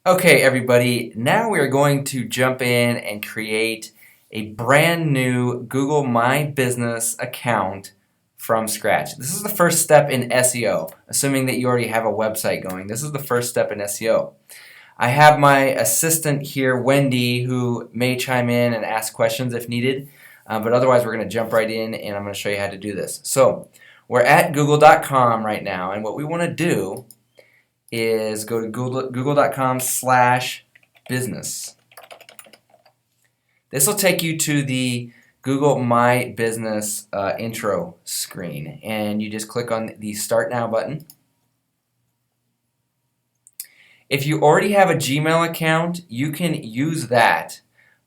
Okay, everybody, now we are going to jump in and create a brand new Google My Business account from scratch. This is the first step in SEO, assuming that you already have a website going. This is the first step in SEO. I have my assistant here, Wendy, who may chime in and ask questions if needed, but otherwise we're going to jump right in and I'm going to show you how to do this. So, we're at google.com right now, and what we want to do is go to google.com/business. This will take you to the Google My Business intro screen, and you just click on the Start Now button. If you already have a Gmail account, you can use that,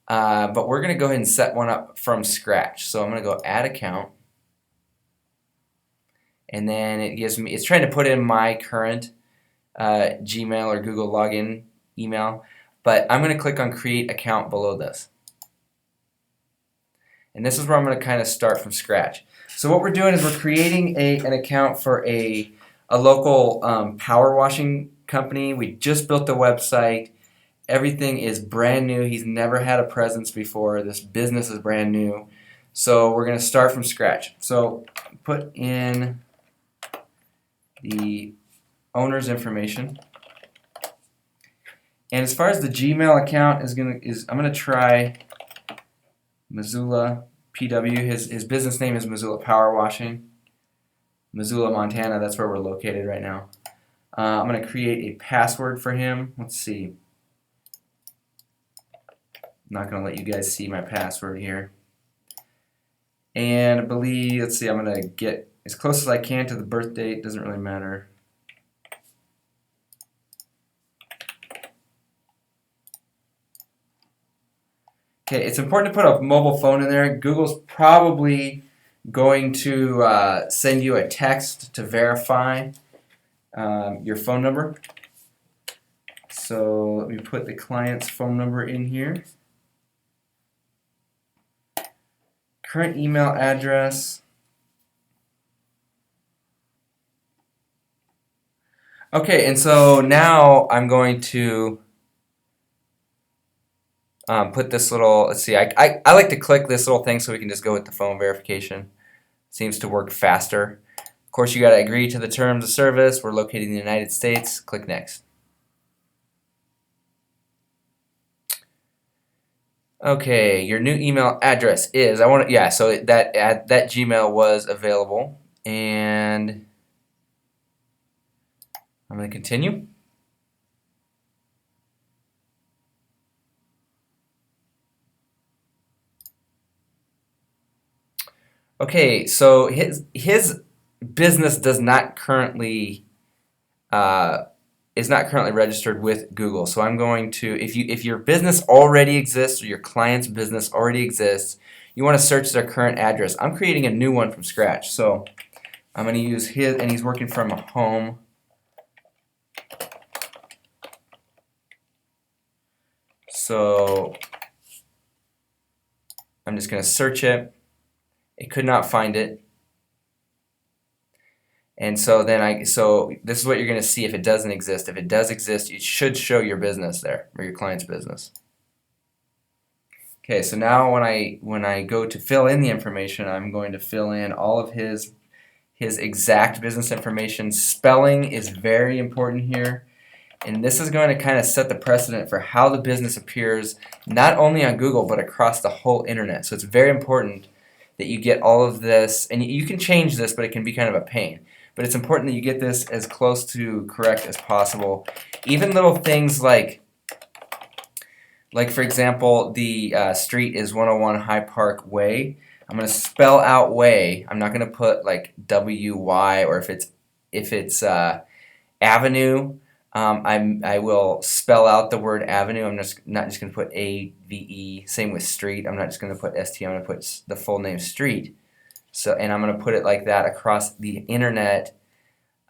but we're going to go ahead and set one up from scratch. So I'm going to go Add Account, and then it gives me, it's trying to put in my current Gmail or Google login email, but I'm going to click on Create Account below this. And this is where I'm going to kind of start from scratch. So what we're doing is we're creating an account for a local power washing company. We just built the website. Everything is brand new. He's never had a presence before. This business is brand new. So we're going to start from scratch. So put in the owner's information. And as far as the Gmail account I'm going to try Missoula PW. His business name is Missoula Power Washing. Missoula, Montana. That's where we're located right now. I'm going to create a password for him. Let's see. I'm not going to let you guys see my password here. And I believe, let's see, I'm going to get as close as I can to the birth date. Doesn't really matter. Okay, it's important to put a mobile phone in there. Google's probably going to send you a text to verify your phone number. So let me put the client's phone number in here. Current email address. Okay, and so now I'm going to put this little, let's see, I like to click this little thing so we can just go with the phone verification. Seems to work faster. Of course, you got to agree to the terms of service. We're located in the United States. Click Next. Okay, your new email address is, so that Gmail was available, and I'm going to continue. Okay, so his business does not currently is not currently registered with Google. So I'm going to, if your business already exists or your client's business already exists, you want to search their current address. I'm creating a new one from scratch. So I'm going to use his, and he's working from home. So I'm just going to search it. It could not find it. And so so this is what you're going to see if it doesn't exist. If it does exist, it should show your business there, or your client's business. Okay, so now when I go to fill in the information, I'm going to fill in all of his exact business information. Spelling is very important here. And this is going to kind of set the precedent for how the business appears not only on Google but across the whole internet. So it's very important that you get all of this, and you can change this, but it can be kind of a pain. But it's important that you get this as close to correct as possible. Even little things like for example, the street is 101 High Park Way. I'm going to spell out way. I'm not going to put like W-Y, or if it's avenue. I will spell out the word avenue. I'm not just going to put A-V-E. Same with street. I'm not just going to put S-T. I'm going to put the full name street. So, and I'm going to put it like that across the internet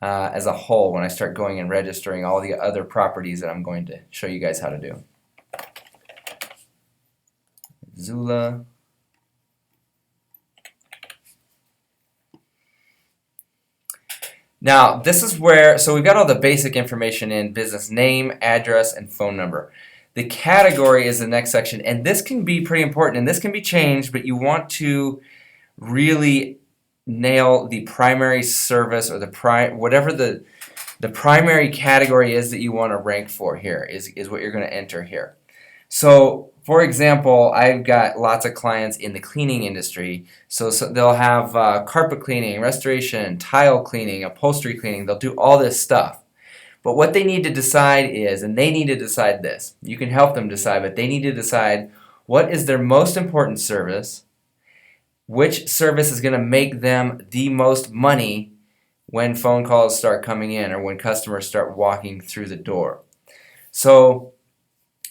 as a whole when I start going and registering all the other properties that I'm going to show you guys how to do. Zula. Now, this is where, so we've got all the basic information in: business name, address, and phone number. The category is the next section, and this can be pretty important, and this can be changed, but you want to really nail the primary service, or whatever the primary category is that you want to rank for here is what you're going to enter here. So, for example, I've got lots of clients in the cleaning industry, so they'll have carpet cleaning, restoration, tile cleaning, upholstery cleaning. They'll do all this stuff. But what they need to decide is, and they need to decide this, you can help them decide, but they need to decide what is their most important service, which service is going to make them the most money when phone calls start coming in or when customers start walking through the door. So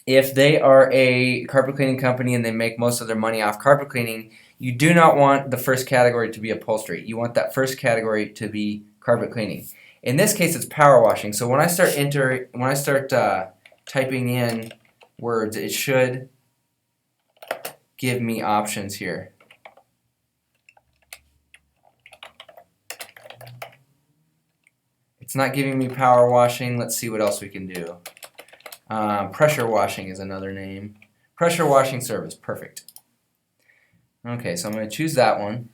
if they are a carpet cleaning company and they make most of their money off carpet cleaning, you do not want the first category to be upholstery. You want that first category to be carpet cleaning. In this case, it's power washing. So when I start typing in words, it should give me options here. It's not giving me power washing. Let's see what else we can do. Pressure washing is another name. Pressure washing service, perfect. Okay, so I'm going to choose that one.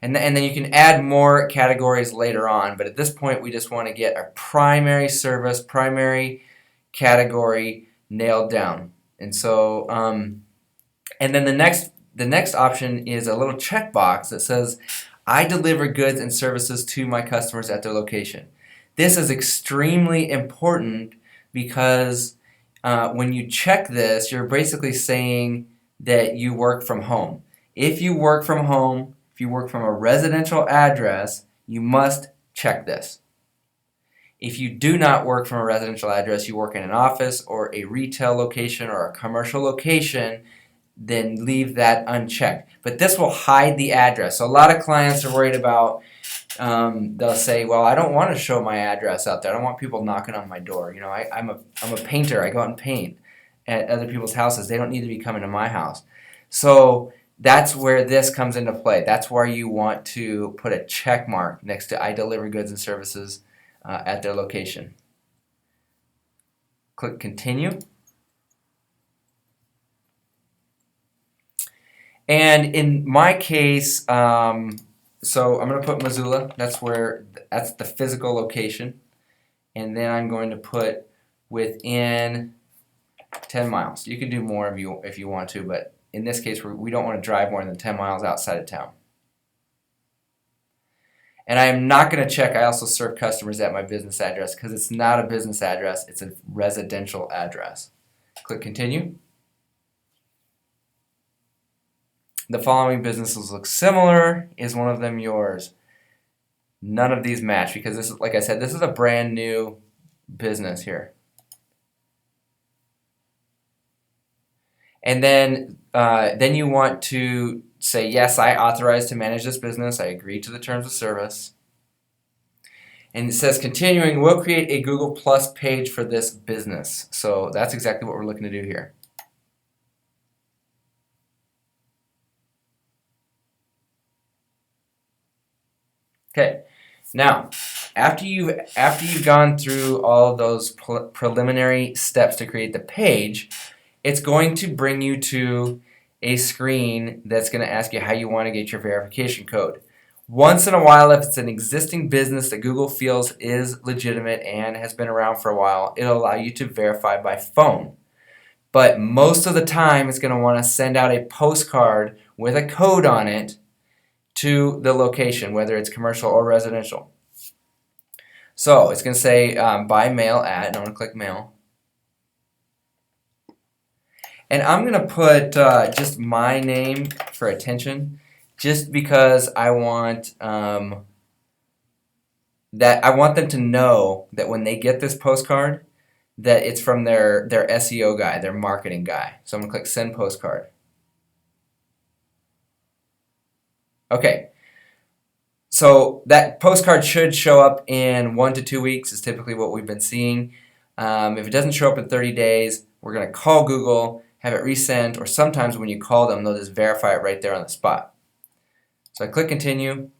And then you can add more categories later on, but at this point we just want to get our primary service, primary category nailed down. And so, and then the next option is a little checkbox that says, I deliver goods and services to my customers at their location. This is extremely important because when you check this, you're basically saying that you work from home. If you work from home, if you work from a residential address, you must check this. If you do not work from a residential address, you work in an office or a retail location or a commercial location, then leave that unchecked. But this will hide the address. So a lot of clients are worried about, they'll say, well, I don't want to show my address out there. I don't want people knocking on my door. You know, I'm a painter. I go out and paint at other people's houses. They don't need to be coming to my house. So that's where this comes into play. That's where you want to put a check mark next to I deliver goods and services at their location. Click continue. And in my case, so I'm going to put Missoula. That's the physical location. And then I'm going to put within 10 miles. You can do more if you want to, but in this case, we don't want to drive more than 10 miles outside of town. And I am not going to check I also serve customers at my business address because it's not a business address, it's a residential address. Click continue. The following businesses look similar. Is one of them yours? None of these match because this is, like I said, this is a brand new business here. And then you want to say, yes, I authorize to manage this business. I agree to the terms of service. And it says, continuing, we'll create a Google Plus page for this business. So that's exactly what we're looking to do here. Okay, now after you've gone through all of those preliminary steps to create the page, it's going to bring you to a screen that's going to ask you how you want to get your verification code. Once in a while, if it's an existing business that Google feels is legitimate and has been around for a while, it'll allow you to verify by phone. But most of the time, it's going to want to send out a postcard with a code on it to the location, whether it's commercial or residential. So it's going to say by mail at, and I'm going to click mail. And I'm going to put just my name for attention, just because I want I want them to know that when they get this postcard, that it's from their SEO guy, their marketing guy. So I'm going to click send postcard. Okay. So that postcard should show up in 1 to 2 weeks is typically what we've been seeing. If it doesn't show up in 30 days, we're going to call Google, have it resent, or sometimes when you call them, they'll just verify it right there on the spot. So I click continue.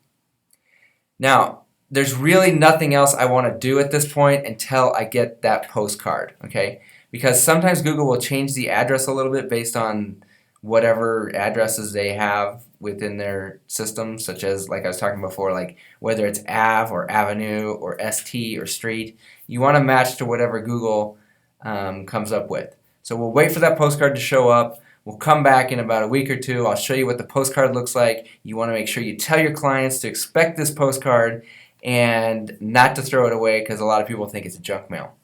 Now, there's really nothing else I want to do at this point until I get that postcard, okay? Because sometimes Google will change the address a little bit based on whatever addresses they have within their system, such as, like I was talking before, like whether it's Ave or Avenue or ST or Street. You want to match to whatever Google comes up with. So we'll wait for that postcard to show up. We'll come back in about a week or two. I'll show you what the postcard looks like. You want to make sure you tell your clients to expect this postcard and not to throw it away, because a lot of people think it's a junk mail.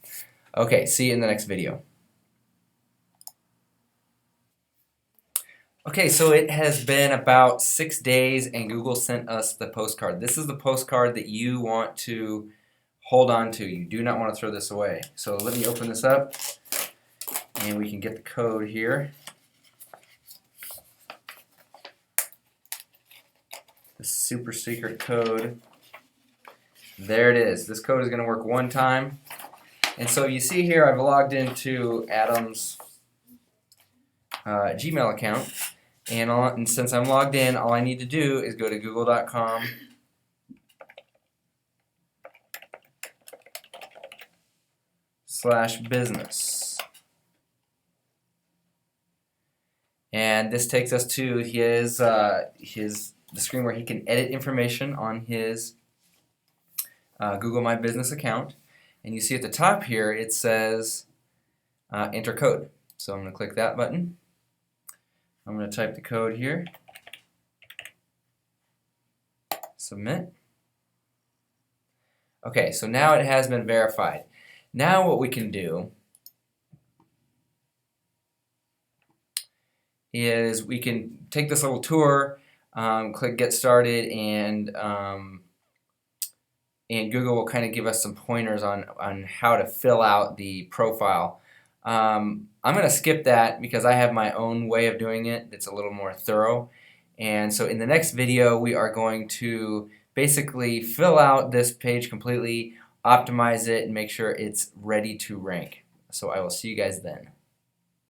Okay, see you in the next video. Okay, so it has been about 6 days and Google sent us the postcard. This is the postcard that you want to hold on to. You do not want to throw this away. So let me open this up and we can get the code here. The super secret code. There it is. This code is going to work one time. And so you see here I've logged into Adam's Gmail account. And since I'm logged in, all I need to do is go to google.com/business. And this takes us to the screen where he can edit information on his Google My Business account. And you see at the top here it says enter code. So I'm going to click that button. I'm going to type the code here. Submit. Okay, so now it has been verified. Now what we can do is we can take this little tour, click Get Started, and Google will kind of give us some pointers on how to fill out the profile. I'm going to skip that because I have my own way of doing it that's a little more thorough. And so in the next video we are going to basically fill out this page completely, optimize it, and make sure it's ready to rank. So I will see you guys then.